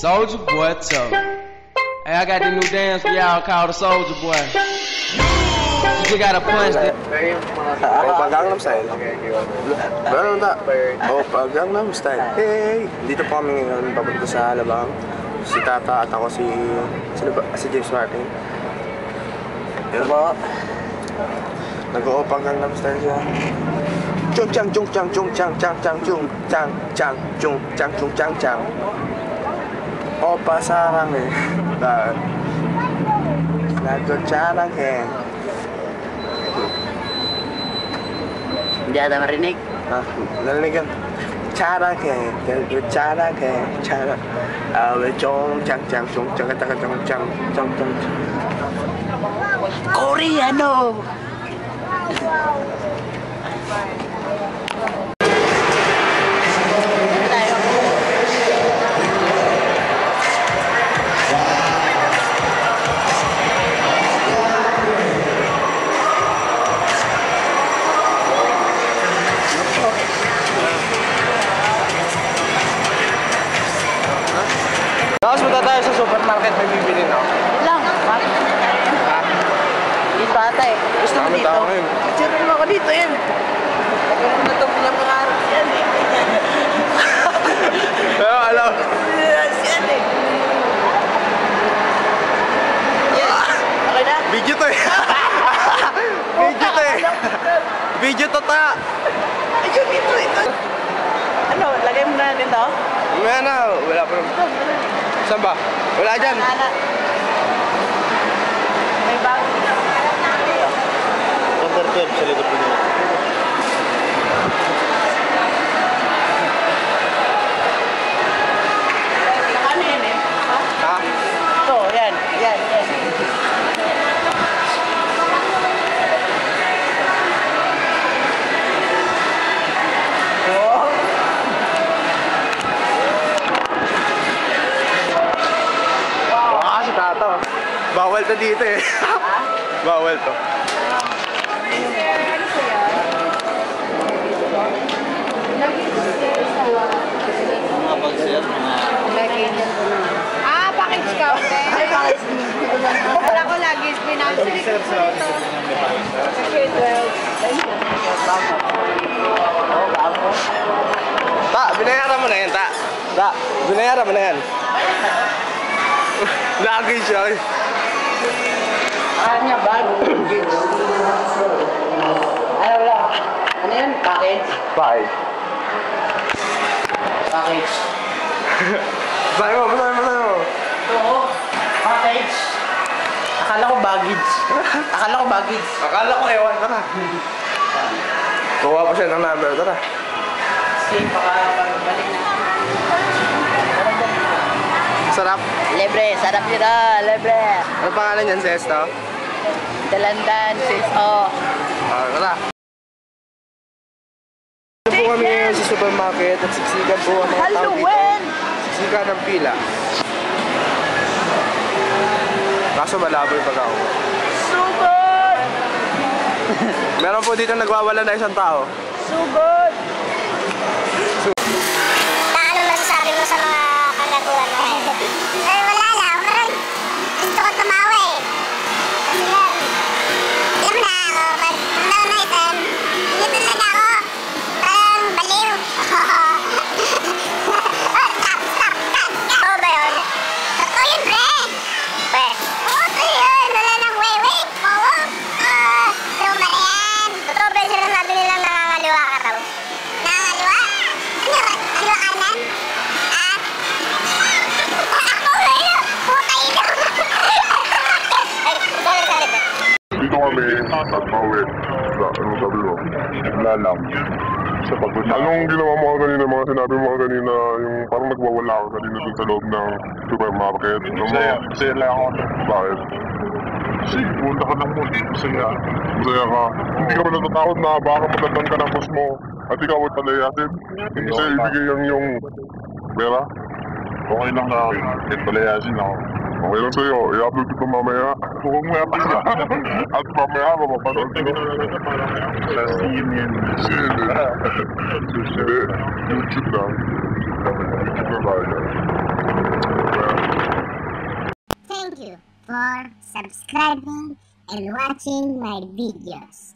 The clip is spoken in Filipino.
Soulja Boy told. Hey, I got the new dance for y'all called the Soulja Boy. You just gotta punch it. Opa Gangnam Style. Meron na. Opa Gangnam Style. Hey! Dito po kami ngayon papunta sa Alabang. Si Tata at ako si James Martin. Yan ba? Nag-Opa Gangnam Style siya. Chung chang chung chang chung chang chang chang chung chang chang chung chang chung chang chang. Opa sarang eh. Nagko-charang eh. Hindi ata marinig. Narinig yan. Charang eh. Charang eh. Charang. Chung chang chang chung chang chang chang chang chang chang. Koreano! Tapos punta tayo sa supermarket, may bibili na ako. Lang, dito ata eh. Gusto mo dito? Picture mo ako dito yan. Nagkaroon na itong pinapangarap yan eh. Pero alam. Yes, yan eh. Yes, okay na? Video to eh. Video to eh. Video to ta. Ayun, ito. Ano, lagay mo na natin to? Ngayon na, wala pa naman. Saan ba? Wala dyan. May bag. Under 12 sa likod niya. Ano yan eh? Ha? Ito, yan. Bawal to dito eh. Bawal to. Package ka, okay? Wala ko lagi, pinapsilik ko dito. Okay, 12. Ta, binayaran mo na yan, ta. Ta, binayaran mo na yan. Lagi siya eh. Ano niya, bag? Ano wala? Ano yan? Package? Package. Package. Basahin mo. Oo. Package. Akala ko baggage. Akala ko ewan ka na. Kuha ko siya ng number, tara. Sige, balik na. Sarap. Libre, sarap nito, libre. Ano pangalan niyan, Sesto? Dalandan, sis, oh. Tara. Ito po kami ngayon sa supermarket at siksikan po ang mga tao dito. Siksikan ng pila. Kaso malabo yung pag-ako. Sugod! Meron po dito nagwawala na isang tao. Sugod! Ano masasabi mo sa mga kagatuan mo? Eh, wala lang. Parang gusto ko tumawa eh. Kasi yan, alam na ako, pag naunaitan, hindi talaga ako. Parang baliw. Stop. Oo ba yun? Totoo yun, pre. Pre. Oo, totoo yun. Wala nang wey. Oo. Pero mali yan. Totoo ba yung sinasabi nilang nangangaliwa ka raw? Nangangaliwa? Ano kanan? Dito kami at mauwi. Anong sabi mo? Wala lang. Sa pagod na. Anong ginawa mo kanina? Mga sinabi mo kanina, yung parang nagwawala ka kanina dun sa loob ng supermarket. Masaya lang ako. Bakit? Kasi punta ka ng mood. Masaya ka. Hindi ka ba natatakot na baka matandang ka ng boss mo at ikaw ay palayasin? Hindi sa'yo ibigay yung pera? Okay lang na ako. Palayasin ako. Okay lang sa'yo, i-upload ito mamaya. Huwag mo yata siya. At mamaya, mapapanood ko. Sa CNN. Hindi, YouTube lang. YouTube na tayo. you for subscribing and watching my videos.